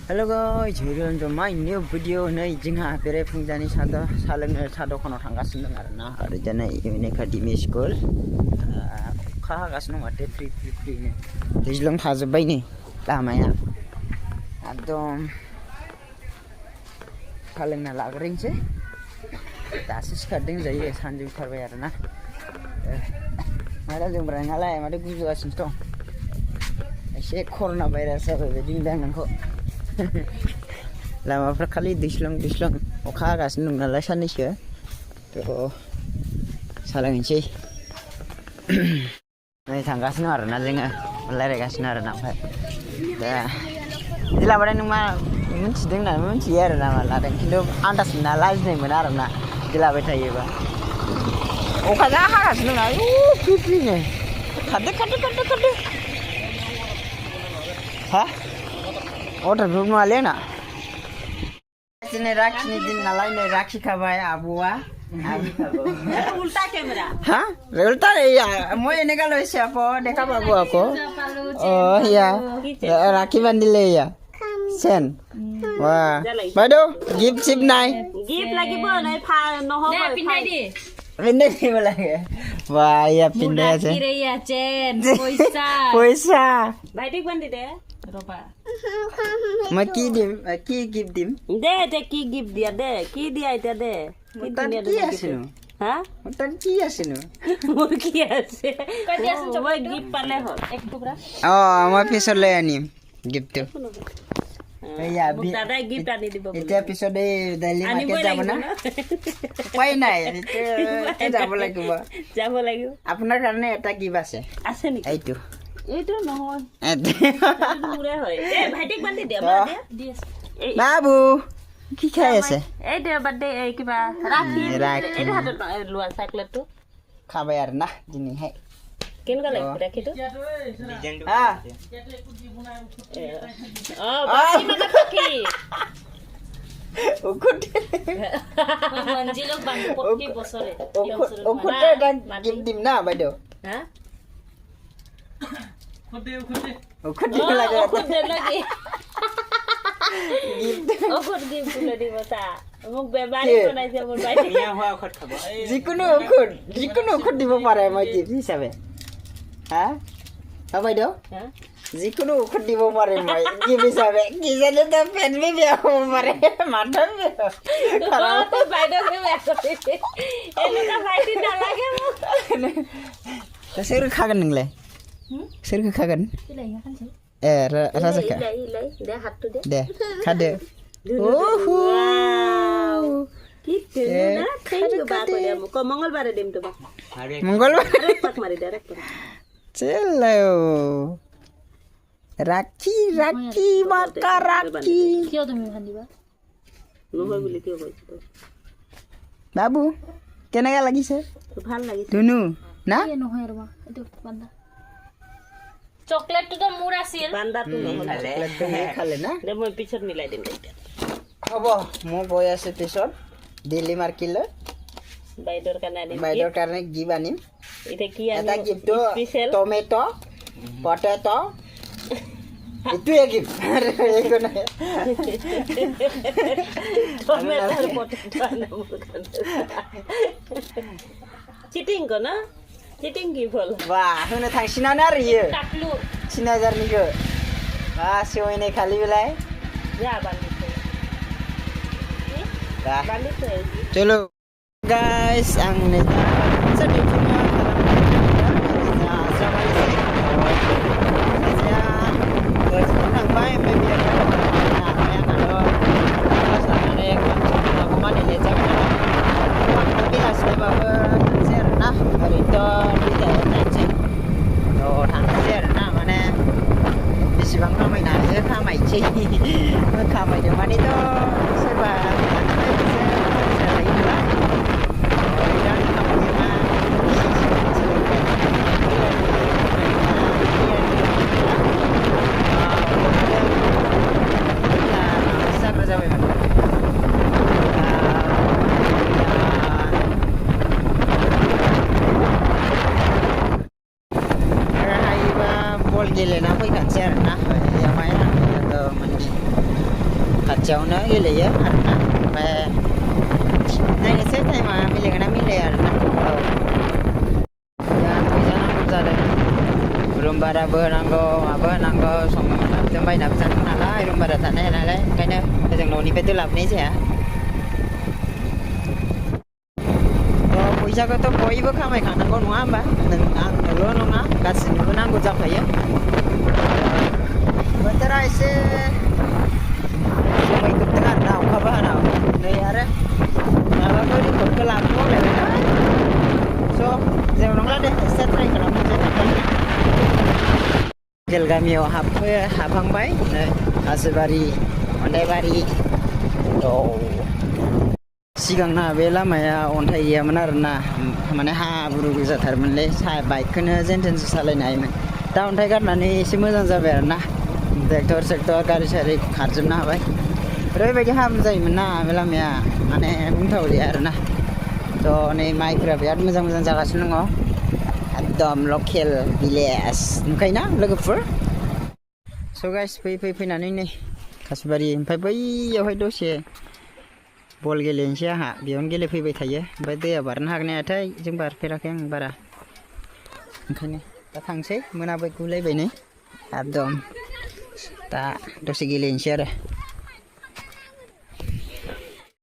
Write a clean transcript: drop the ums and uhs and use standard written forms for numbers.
Hello guys, welcome to my new video. Nay jingha pere phungjani sada saleng sado kono thanggasino arna ada jana ini academy school. Kha gasno mate free ne. Dijlong thajobai ni lamaya. Adom saleng na lagring se. Dasis kading jai sanju kharbai arna. Mara jong brangalai mate guju asin to. Ese corona virus sabe ding dang nangko. लामाफ्रा खालि दैस्लां अखा हागासिनो दं नालाय साननैसो थ' सालायनोसै नै थांगासिनो आरोना जोङो रायज्लायगासिनो आरोना ओमफ्राय दा बिदि लाबाथाय नों मा मिन्थिदों होननानै मिन्थियो आरोना मा लादों खिन्थु आन्दाज मोना लाजिनाय मोना आरोना बिदि लाबाय थायोबा अखा जा हागासिनो दं ना फ्रिनो खारदो हा वाटारप्रुफ नङालै आंना दिनै राखिनि दिन नालाय नै राखि खाबाय आब'आ उल्टा कैमरा हाँ उल्टा मैं एने का लो से आपो देखा बाबू आपको या राखी बांधिले या सेन वाह बाइदो गिफ्ट सिप नाय गिफ्ट লাগিব নাই নহব পিন্ধাই দি पिंडे की बोलागे वाह या पिंडे আছে रे या चेन पैसा ভাইটিক বান্ধি দে ৰবা मैं की गिफ्ट दिम দে কি গিফট দিয়া দে কি দিয়া এটা দে কি আছে হা ওটা কি আছে মোৰ কি আছে কই দিয়াছ মই গিফট পালে হল এক টুকুৰা মই পিছলৈ আনিম গিফটটো এয়া দাদা গিফট আনি দিব এটা পিছতে দালি মাকে যাব না উপায় নাই এটা যাব লাগিব আপোনাৰ কাৰণে এটা গিফট আছে নেকি এইটো নহয় মোৰে হয় ভাইটিক বান্ধি দে দি বাবু কি খাই আছে এই দে বাদে এই কিবা ৰাখি এইটো হাতত লোৱা চকলেটটো খাবাই আৰু না দিনহে কেনেকুৱা লাগে ৰাখিটো হা বাকি মানে পাকি ওকুটে মঞ্জিলক বান্ধি প্ৰতি বছৰে ওকুটে এটা গিফট দিম না বাইদেউ হা ওকুটে লাগে ঔষধ গিফট লৈ দিব তা মোক বেমাৰী বনাইছে মোৰ ভাইটি যিকোনো ঔষধ দিব পাৰে মই গিফট হিচাপে হা বাইদেউ যিকোনো ঔষধ দিব পাৰে মই গিফট হিচাপে কি জানে তো পেট বি বেয়া হ'ব পাৰে মাথা বাইদেউকে বেয়া কৰিছে এনেকুৱা ভাইটি নালাগে মোক सोर खागोन नोंलाय सोरखौ खागोन ए राजाखौ दे हातটো दे खादो ओहो কি তেনা থ্যাঙ্ক ইউ বাক করে মোক মঙ্গলবারে দিম তো বাক मंगलबार আরেক পাক মারি দে আরেক পাক चलो राखी माका राखी কিয় তুমি ভান্দিবা নহয় বুলি কিয় কৈছ বাবু কেনেকা লাগিছে ভাল লাগিছে দুনু না কি নহয় ৰবা এটো বান্দা চকলেটটো তো মোৰ আছিল বান্দাটো নহয় খালে না দে মই পিছত মিলাই দিম এতিয়া হ'ব মই গৈ আছে পিছত দিল্লী মাৰ্কেটলৈ বাইদৰ কাৰণে গিফ্ট আনিম এটা কি এটা গিফ্টটো টমেটো পটেটো এটোৱে গিফ্ট একো নাই টমেটো পটেটো চিটিং को ना चिटिंग की फल वाह होनो थांसिनानो आरो इयो टाकलु 3000निखौ सेवैनाय खालि बेलाय जा बालिसो बालिसो चलो गाइस आं नै सानजौफुनि थांबाय बेलासिबाबो थांसै आरोना ओरैनोथ' बिदायाव थांसै थांसै आरोना माने बेसेबां खामायनो हायो खामायसै खामायदों मानेथ' सोरबा गेलेना फैखानोसै आरोना बेयावहाय आङो माने खाथियावनो गेलेयो आरोना ओमफ्राय नायनोसै टाइमा मिलायगोन ना मिलाया आरोना दा फैसा नांगौ जादों रुम भाराबो होनांगौ माबो होनांगौ जों बायनाबो जादों नालाय रुम भारा थानो हाया नालाय ओंखायनो जों न'निफ्रायथ' लाबोनाय जाया फैसाखौथ' बयबो खामायखानांगौ नङा होमबा आंनोल' नङा गासिनोबो नांगौ जाखायो बोथोरा एसे जोमै खोबदों आरोना अखाबो हाना नै आरो माबाखौ रिपर्टखौ लाबोबावलायबाय स' जेबो नंला दे एसे ट्राइ खालामनोसै गेल गामियाव हाबहांबाय नै हाजोबारि अन्थाइबारि सिगांना बे लामाया अन्थाइ गैयामोन आरोना माने हाब्रु गोजाथारमोनलै बाइकखौनो जेन थेनसो सालायनो हायोमोन दा अन्थाइ गारनानै एसे मोजां जाबाय आरोना ट्रेक्टर सेक्टर गारि सारि खारजोबनो हाबाय ओरैबायदि हाब्रु जायोमोन ना बे लामाया माने बुंथावलिया आरोना थ' नै माइफोरा बिराद मोजां मोजां जागासिनो दङ एकदम लकेल भिलेज नुखायोना लोगोफोर स' गाइस फैनानै नै कासिबारि ओमफ्राय बैयावहाय दसे बल गेलेनोसै आंहा बेयावनो गेलेफैबाय थायो ओमफ्राय दैया बारनो हागोन ना हायाथाय जों बारफेराखै आं बारा ओंखायनो दा थांसै मोनाबो गुलायबाय नै एकदम दा दसे गेलेनोसै आरो